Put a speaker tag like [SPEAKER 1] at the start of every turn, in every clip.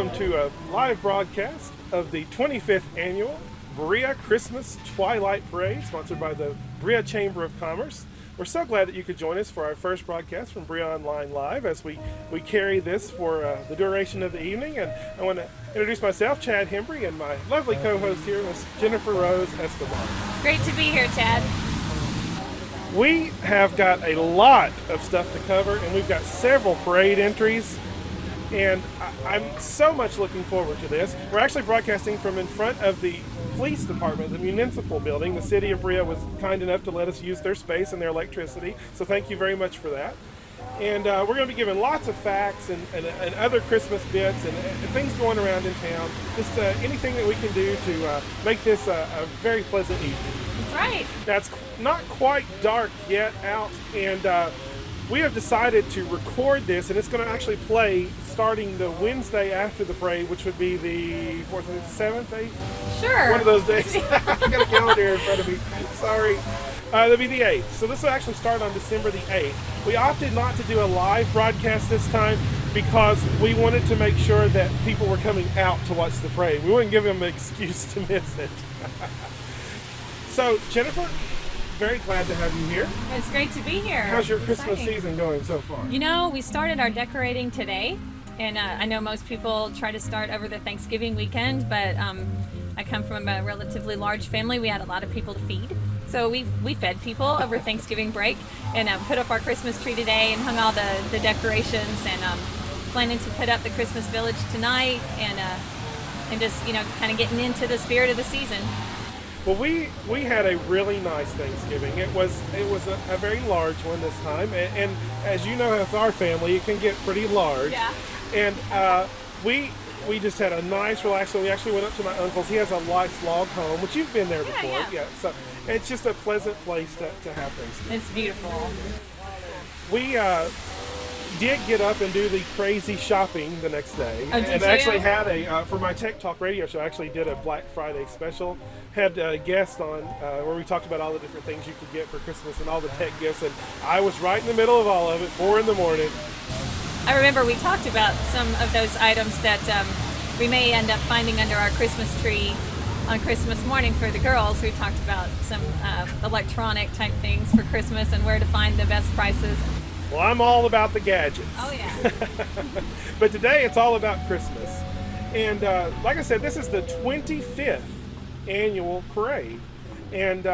[SPEAKER 1] welcome to a live broadcast of the 25th annual Berea Christmas Twilight Parade, sponsored by the Berea Chamber of Commerce. We're so glad that you could join us for our first broadcast from Berea Online Live as we carry this for the duration of the evening. And I want to introduce myself, Chad Hembry, and my lovely co-host here, Miss Jennifer Rose Escobar.
[SPEAKER 2] It's great to be here, Chad.
[SPEAKER 1] We have got a lot of stuff to cover, and we've got several parade entries. And I'm so much looking forward to this. We're actually broadcasting from in front of the police department, the municipal building. The city of Berea was kind enough to let us use their space and their electricity, so thank you very much for that. And we're going to be giving lots of facts and other Christmas bits and things going around in town. Just anything that we can do to make this a very pleasant evening.
[SPEAKER 2] That's right.
[SPEAKER 1] That's not quite dark yet out, and we have decided to record this, and it's going to actually play starting the Wednesday after the parade, which would be the 4th, 7th, 8th?
[SPEAKER 2] Sure.
[SPEAKER 1] One of those days. I've got a calendar here in front of me. Sorry. That'll be the 8th. So this will actually start on December the 8th. We opted not to do a live broadcast this time because we wanted to make sure that people were coming out to watch the parade. We wouldn't give them an excuse to miss it. So, Jennifer, very glad to have you here.
[SPEAKER 2] It's great to be here.
[SPEAKER 1] How's your Christmas season going so far?
[SPEAKER 2] You know, we started our decorating today, and I know most people try to start over the Thanksgiving weekend, but I come from a relatively large family. We had a lot of people to feed, so we fed people over Thanksgiving break, and put up our Christmas tree today and hung all the decorations, and planning to put up the Christmas village tonight, and just kind of getting into the spirit of the season.
[SPEAKER 1] Well, we had a really nice Thanksgiving. It was a very large one this time, and as you know, with our family, it can get pretty large.
[SPEAKER 2] Yeah.
[SPEAKER 1] And we just had a nice, relaxing. We actually went up to my uncle's. He has a nice log home, which you've been there before.
[SPEAKER 2] Yeah.
[SPEAKER 1] So it's just a pleasant place to have Thanksgiving.
[SPEAKER 2] It's beautiful.
[SPEAKER 1] We did get up and do the crazy shopping the next day,
[SPEAKER 2] Oh, did
[SPEAKER 1] and
[SPEAKER 2] you?
[SPEAKER 1] actually had for my Tech Talk radio show. I actually did a Black Friday special. Had a guest on where we talked about all the different things you could get for Christmas and all the tech gifts, and I was right in the middle of all of it, 4 in the morning.
[SPEAKER 2] I remember we talked about some of those items that we may end up finding under our Christmas tree on Christmas morning for the girls. We talked about some electronic type things for Christmas and where to find the best prices.
[SPEAKER 1] Well, I'm all about the gadgets.
[SPEAKER 2] Oh, yeah.
[SPEAKER 1] But today it's all about Christmas. And like I said, this is the 25th annual parade. And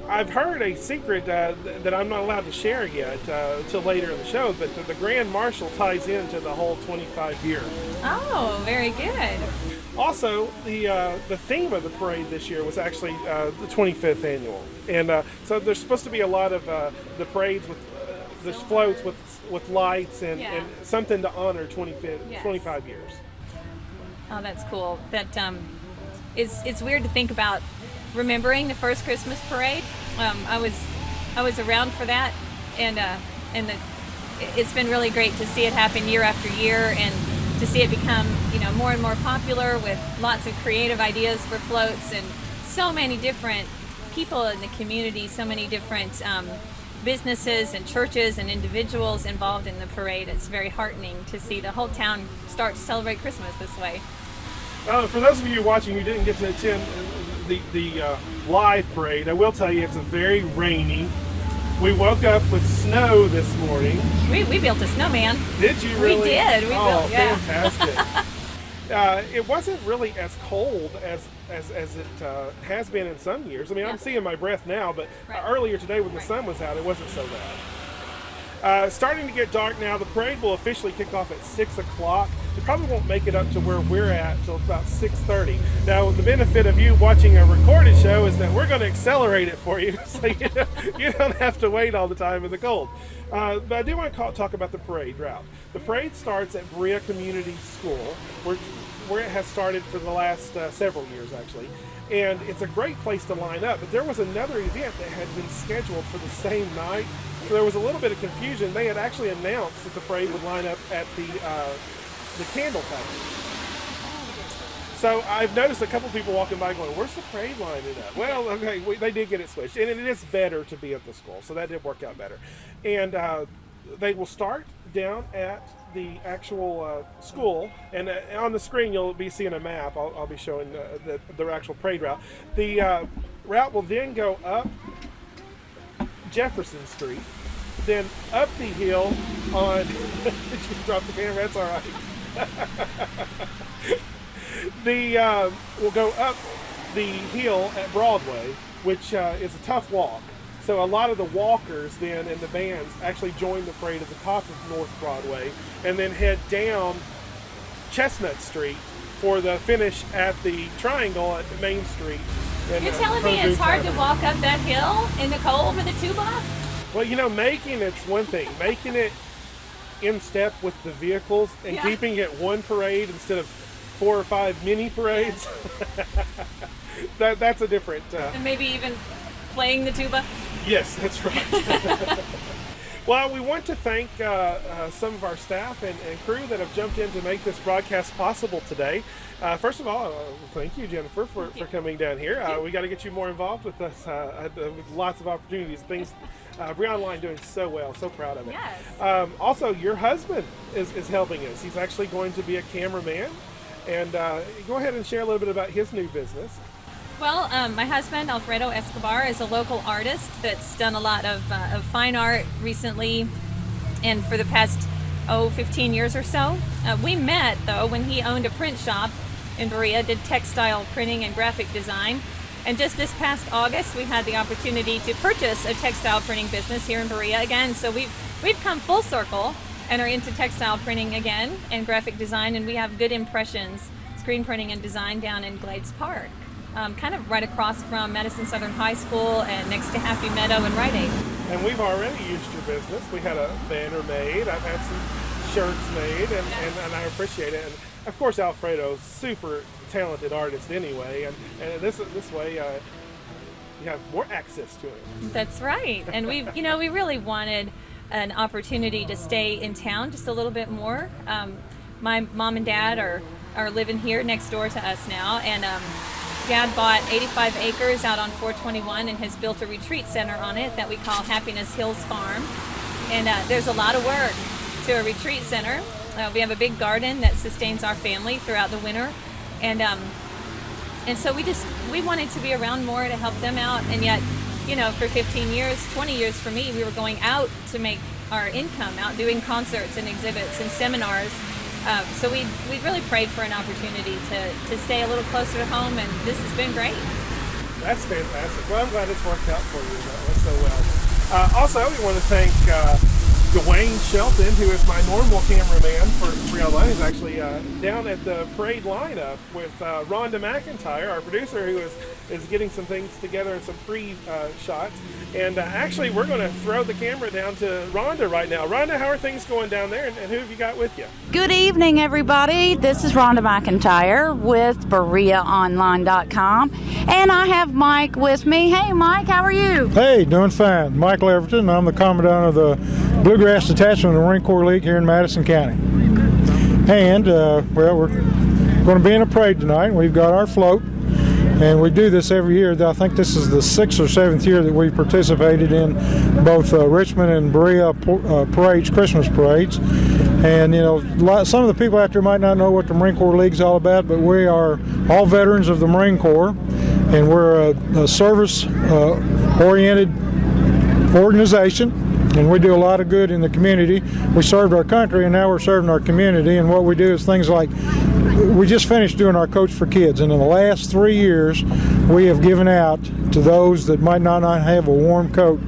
[SPEAKER 1] I've heard a secret that I'm not allowed to share yet until later in the show, but the Grand Marshal ties into the whole 25 year.
[SPEAKER 2] Oh, very good.
[SPEAKER 1] Also, the theme of the parade this year was actually the 25th annual. And so there's supposed to be a lot of the parades with the floats with lights and something to honor 25 years.
[SPEAKER 2] Oh, that's cool. That it's weird to think about remembering the first Christmas parade. I was around for that, and it's been really great to see it happen year after year, and to see it become more and more popular with lots of creative ideas for floats and so many different people in the community, so many different businesses and churches and individuals involved in the parade. It's very heartening to see the whole town start to celebrate Christmas this way.
[SPEAKER 1] For those of you watching who didn't get to attend the live parade, I will tell you it's very rainy. We woke up with snow this morning.
[SPEAKER 2] We built a snowman.
[SPEAKER 1] Did you really?
[SPEAKER 2] We did. We built, yeah.
[SPEAKER 1] Fantastic. It wasn't really as cold as it has been in some years. I mean, I'm seeing my breath now, but earlier today when the sun was out, it wasn't so bad. Starting to get dark now. The parade will officially kick off at 6 o'clock. It probably won't make it up to where we're at till about 6:30. Now, the benefit of you watching a recorded show is that we're going to accelerate it for you, so you don't have to wait all the time in the cold. But I do want to talk about the parade route. The parade starts at Berea Community School, where it has started for the last several years, actually. And it's a great place to line up. But there was another event that had been scheduled for the same night, so there was a little bit of confusion. They had actually announced that the parade would line up at the Candle Factory. So I've noticed a couple people walking by going, where's the parade lining up? Well, okay, they did get it switched. And it is better to be at the school, so that did work out better. And they will start down at the actual school, and on the screen you'll be seeing a map. I'll be showing the actual parade route. The route will then go up Jefferson Street, then up the hill on. Did you drop the camera? That's all right. We'll go up the hill at Broadway, which is a tough walk. So a lot of the walkers then and the bands actually join the parade at the top of North Broadway and then head down Chestnut Street for the finish at the Triangle at Main Street.
[SPEAKER 2] You're telling me it's hard to walk up that hill in the cold with a tuba?
[SPEAKER 1] Well, making it's one thing. Making it in step with the vehicles and keeping it one parade instead of 4 or 5 mini parades. That's a different...
[SPEAKER 2] and maybe even playing the tuba?
[SPEAKER 1] Yes, that's right. Well, we want to thank some of our staff and crew that have jumped in to make this broadcast possible today. First of all, thank you, Jennifer, for coming down here. We got to get you more involved with us with lots of opportunities, things. Berea Online doing so well, so proud of it.
[SPEAKER 2] Yes.
[SPEAKER 1] Also, your husband is helping us. He's actually going to be a cameraman. And go ahead and share a little bit about his new business.
[SPEAKER 2] Well, my husband, Alfredo Escobar, is a local artist that's done a lot of fine art recently and for the past, 15 years or so. We met, though, when he owned a print shop in Berea, did textile printing and graphic design. And just this past August, we had the opportunity to purchase a textile printing business here in Berea again. So we've come full circle and are into textile printing again and graphic design, and we have good impressions, screen printing and design down in Glades Park, kind of right across from Madison Southern High School and next to Happy Meadow and Rite Aid.
[SPEAKER 1] And we've already used your business. We had a banner made, I've had some shirts made, and I appreciate it. And of course, Alfredo's super talented artist anyway, and this way you have more access to him.
[SPEAKER 2] That's right. And we really wanted an opportunity to stay in town just a little bit more. My mom and dad are living here next door to us now, and Dad bought 85 acres out on 421 and has built a retreat center on it that we call Happiness Hills Farm. And there's a lot of work to a retreat center. We have a big garden that sustains our family throughout the winter, and so we wanted to be around more to help them out, and yet, for 15 years, 20 years for me, we were going out to make our income, out doing concerts and exhibits and seminars. So we really prayed for an opportunity to stay a little closer to home, and this has been great.
[SPEAKER 1] That's fantastic. Well, I'm glad it's worked out for you so well. Also, we want to thank Dwayne Shelton, who is my normal cameraman for Berea Online, is actually down at the parade lineup with Rhonda McIntyre, our producer, who is getting some things together and some pre-shots. And actually, we're going to throw the camera down to Rhonda right now. Rhonda, how are things going down there, and who have you got with you?
[SPEAKER 3] Good evening, everybody. This is Rhonda McIntyre with BereaOnline.com, and I have Mike with me. Hey, Mike, how are you?
[SPEAKER 4] Hey, doing fine. Michael Everton. I'm the Commandant of the Bluegrass Detachment of the Marine Corps League here in Madison County. And, we're going to be in a parade tonight. We've got our float, and we do this every year. I think this is the 6th or 7th year that we've participated in both Richmond and Berea parades, Christmas parades. And, some of the people out there might not know what the Marine Corps League is all about, but we are all veterans of the Marine Corps, and we're a service-oriented organization. And we do a lot of good in the community. We served our country, and now we're serving our community. And what we do is things like, we just finished doing our Coach for Kids. And in the last 3 years, we have given out to those that might not have a warm coat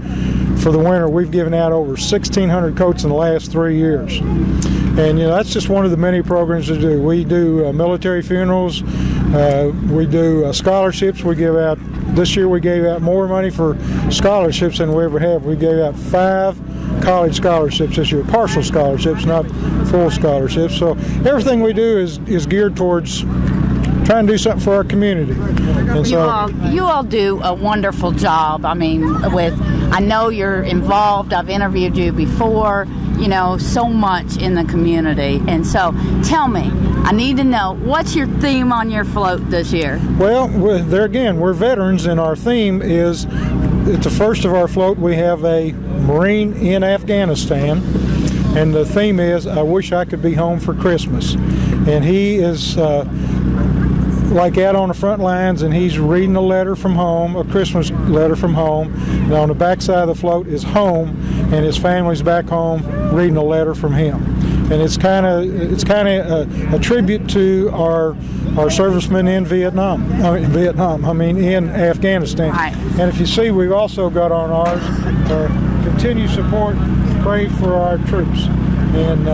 [SPEAKER 4] for the winter. We've given out over 1,600 coats in the last 3 years. And, that's just one of the many programs to do. We do military funerals. We do scholarships. We give out, this year we gave out more money for scholarships than we ever have. We gave out 5 college scholarships this year, partial scholarships, not full scholarships. So everything we do is geared towards trying to do something for our community. And
[SPEAKER 3] you all do a wonderful job. I mean, I know you're involved. I've interviewed you before. So much in the community. And so tell me, I need to know, what's your theme on your float this year?
[SPEAKER 4] Well, there again, we're veterans, and our theme is, at the first of our float, we have a Marine in Afghanistan. and the theme is "I wish I could be home for Christmas." And he is like out on the front lines, and he's reading a letter from home, a Christmas letter from home. And on the back side of the float is home, and his family's back home reading a letter from him. And it's kind of a tribute to our servicemen in in Afghanistan.
[SPEAKER 3] Right.
[SPEAKER 4] And if you see, we've also got on ours continue support, pray for our troops. And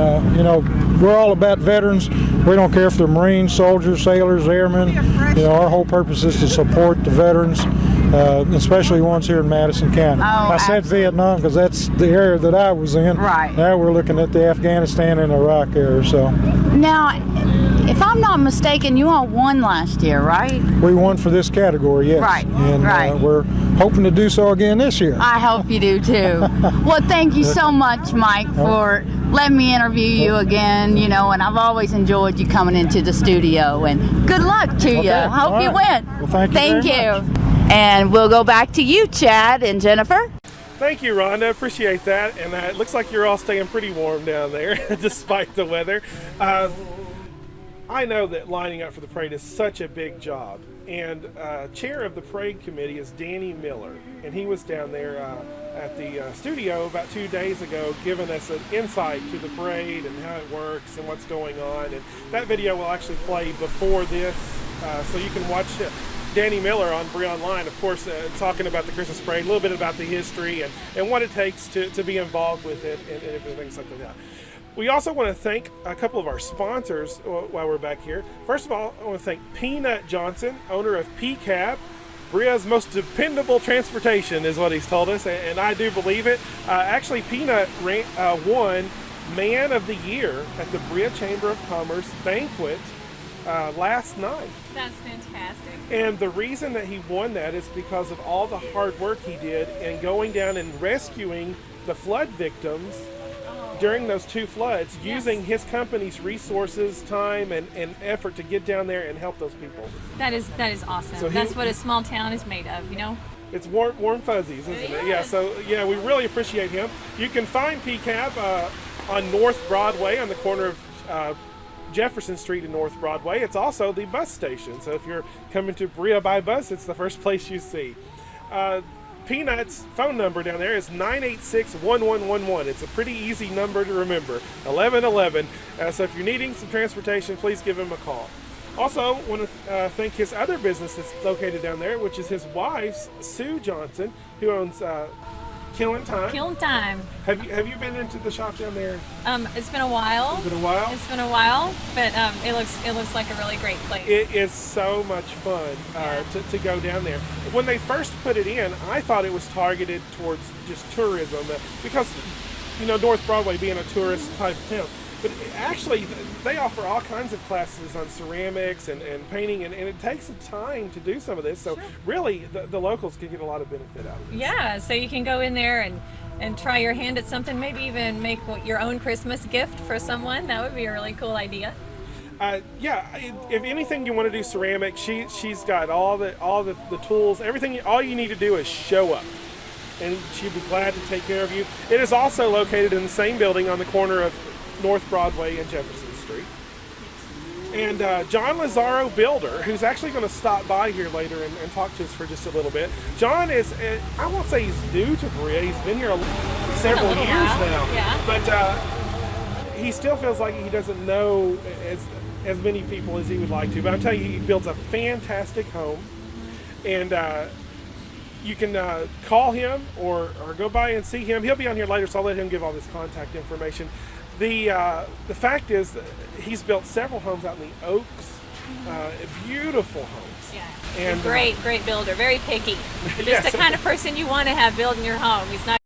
[SPEAKER 4] we're all about veterans. We don't care if they're Marines, soldiers, sailors, airmen. Our whole purpose is to support the veterans, especially ones here in Madison County. I said
[SPEAKER 3] absolutely.
[SPEAKER 4] Vietnam because that's the area that I was in.
[SPEAKER 3] Right.
[SPEAKER 4] Now we're looking at the Afghanistan and Iraq area. So
[SPEAKER 3] Now, if I'm not mistaken, you all won last year, right?
[SPEAKER 4] we won for this category, yes.
[SPEAKER 3] Right,
[SPEAKER 4] And
[SPEAKER 3] right.
[SPEAKER 4] we're hoping to do so again this year.
[SPEAKER 3] I hope you do too. Well, thank you so much, Mike, for letting me interview you again. And I've always enjoyed you coming into the studio. And good luck to you.
[SPEAKER 4] Okay,
[SPEAKER 3] Hope
[SPEAKER 4] all
[SPEAKER 3] you
[SPEAKER 4] right.
[SPEAKER 3] win.
[SPEAKER 4] Well, thank you very much.
[SPEAKER 3] And we'll go back to you, Chad and Jennifer.
[SPEAKER 1] Thank you, Rhonda. Appreciate that. And it looks like you're all staying pretty warm down there, despite the weather. I know that lining up for the parade is such a big job. And chair of the parade committee is Danny Miller. And he was down there at the studio about 2 days ago giving us an insight to the parade and how it works and what's going on. And that video will actually play before this, so you can watch it. Danny Miller on Berea Online, of course, talking about the Christmas parade, a little bit about the history and what it takes to be involved with it and everything like that. We also want to thank a couple of our sponsors while we're back here. First of all, I want to thank Peanut Johnson, owner of PCAB. Berea's most dependable transportation is what he's told us, and I do believe it. Actually, Peanut won Man of the Year at the Berea Chamber of Commerce banquet last night.
[SPEAKER 2] That's fantastic.
[SPEAKER 1] And the reason that he won that is because of all the hard work he did in going down and rescuing the flood victims during those 2 floods, using his company's resources, time, and effort to get down there and help those people.
[SPEAKER 2] That is awesome.
[SPEAKER 1] So
[SPEAKER 2] That's what a small town is made of,
[SPEAKER 1] It's warm fuzzies, isn't it? Yeah, so we really appreciate him. You can find PCAB on North Broadway on the corner of Jefferson Street and North Broadway. It's also the bus station, so if you're coming to Berea by bus, it's the first place you see. Peanut's phone number down there is 986-1111. It's a pretty easy number to remember, 1111. So if you're needing some transportation, please give him a call. Also, want to thank his other business that's located down there, which is his wife's, Sue Johnson, who owns Killing Time.
[SPEAKER 2] Killing Time.
[SPEAKER 1] Have you been into the shop down there?
[SPEAKER 2] It's been a while.
[SPEAKER 1] It's been a while?
[SPEAKER 2] It's been a while, but it looks like a really great place.
[SPEAKER 1] It is so much fun to go down there. When they first put it in, I thought it was targeted towards just tourism because, North Broadway being a tourist type of town. But actually, they offer all kinds of classes on ceramics and painting, and it takes some time to do some of this. So really, the locals can get a lot of benefit out of it.
[SPEAKER 2] Yeah, so you can go in there and try your hand at something, maybe even make your own Christmas gift for someone. That would be a really cool idea.
[SPEAKER 1] If anything you want to do ceramic, she's got all the tools, everything. All you need to do is show up, and she'd be glad to take care of you. It is also located in the same building on the corner of North Broadway and Jefferson Street. And John Lazaro Builder, who's actually going to stop by here later and talk to us for just a little bit. John is, I won't say he's new to Berea. He's been here several years now.
[SPEAKER 2] Yeah.
[SPEAKER 1] But he still feels like he doesn't know as many people as he would like to. But I'm telling you, he builds a fantastic home. And you can call him or go by and see him. He'll be on here later, so I'll let him give all this contact information. The fact is that he's built several homes out in the Oaks, beautiful homes.
[SPEAKER 2] Yeah,
[SPEAKER 1] and
[SPEAKER 2] great builder, very picky. Just
[SPEAKER 1] Yes.
[SPEAKER 2] the kind of person you want to have building your home. He's not